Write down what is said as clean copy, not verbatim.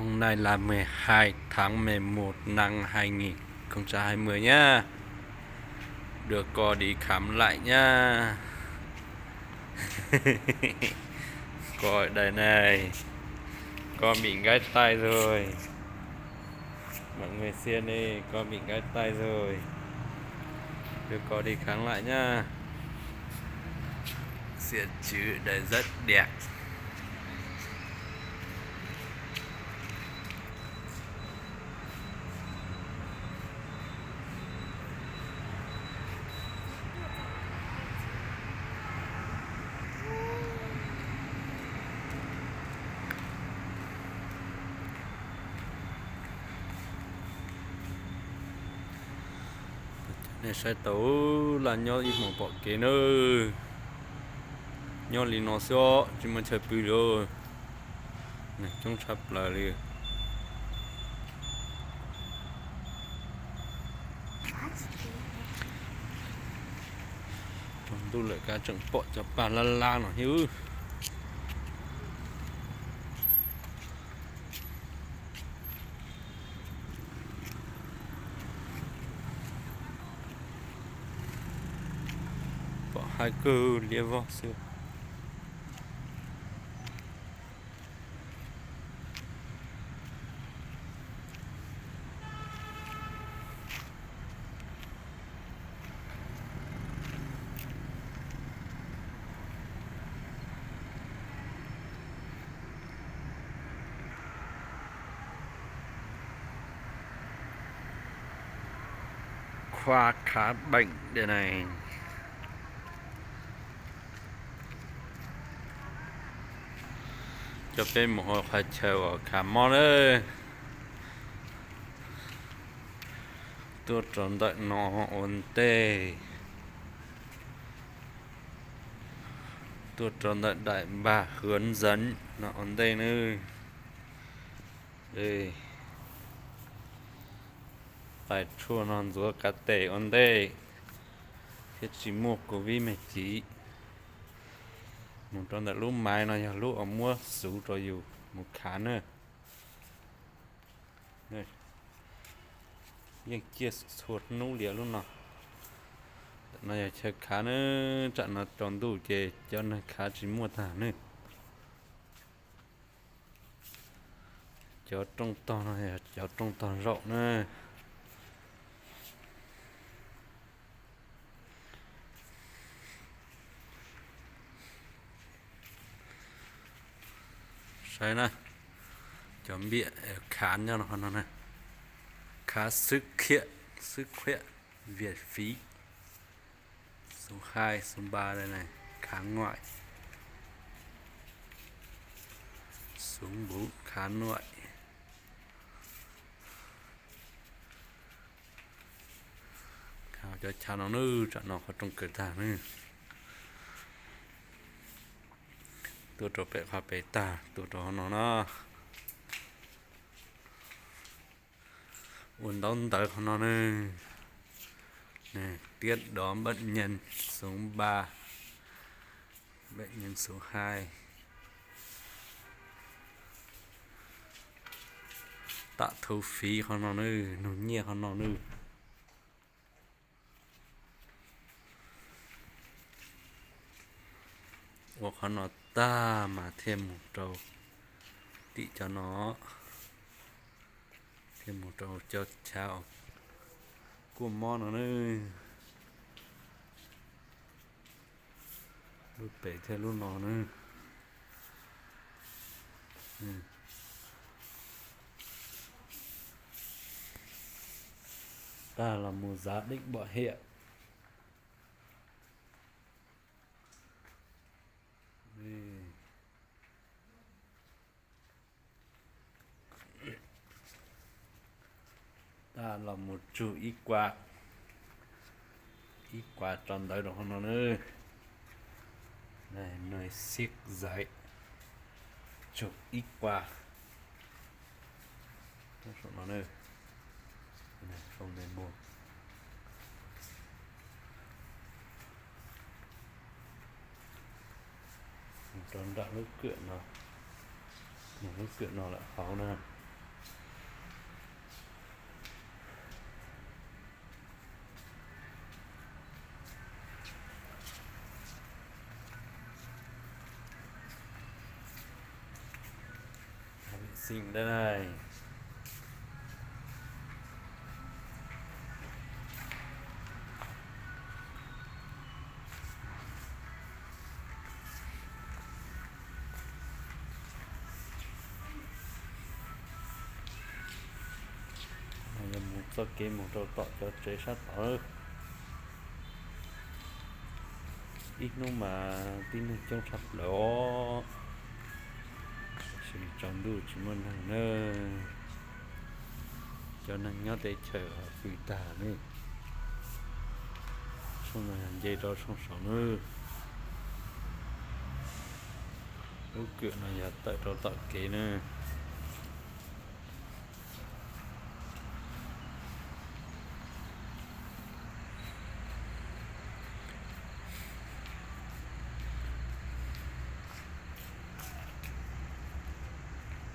Hôm nay là 12 tháng 11 năm 2020 nhá. Đưa cô đi khám lại nhá. Cô ở đây này. Con bị gãy tay rồi. Mọi người xem đi, con bị gãy tay rồi. Đưa cô đi khám lại nhá. Diện chữ đây rất đẹp. Này sẽ tấu là nhau ít một bộ kế nữa. Nhau lì nó xó, chỉ mà chơi bự rồi. Này, chúng sắp lại đi. Tôi lại cả trận bộ cho bà la nó hiếu. Bỏ hai cơ lia vào xưa. Khoa khám bệnh đây này. Cho bên một hồi phải chờ ở khám món ơi. Tôi trốn đợi nó ổn tê. Tôi trốn đợi đại bà hướng dẫn nó ổn tê nữa. Đây. Tại chua non rúa cá tê ổn tê. Thế chỉ một của vi mẹ chỉ. Một trốn đợi lúc mai nó nhà lúc ở mua sủ rồi dù một khá nữa. Đây. Nhưng chia suốt nụ lĩa luôn nào. Nó giờ chơi khá nữa trận nó tròn đủ kề cho nó khá chỉ mua thả nữa. Cháu trong to này cháu trong to rộng nữa. Đấy này. Chuẩn bị khán cho nó này. Khá sức khỏe Việt phí. Số 2, số 3 đây này, kháng ngoại. Số 4 kháng ngoại. Khảo cho cha nó nữ, cho nó có trong cơ thể nữa. Tôi trộn bẹ khoa bẹ ta, tôi trộn nó. Uốn đón tới của nó nữa. Này, tiết đón bệnh nhân số 3. Bệnh nhân số 2. Tạ thu phí của nó nữa, nó nhẹ của nó nữa. Của nó ta mà thêm một trâu. Tị cho nó. Thêm một trâu cho chào. Của món nó nữa. Lúc bể theo lúc nó nữa. Ta là một giá định bỏ hiện. Ta là một chú ít quạt. Ít quạt tròn đấy đó nó nữa. Này nơi xiếc giấy. Chụp ít quạt. Nó nữa. Này không nên mua. Tròn đã lúc kiện nó. Lúc kiện nó lại khó nè. xinh đây này. Này là một số kia một trâu tọt cho chế sát tỏ ít nó mà tin được trong sạch đó chỉ trong đủ chỉ muốn hàng nơ cho nên nhớ để chờ phụ tả nữa xong rồi hàng dây đó xong sống nữa lúc kiểu này giờ tại trâu tọt kia nữa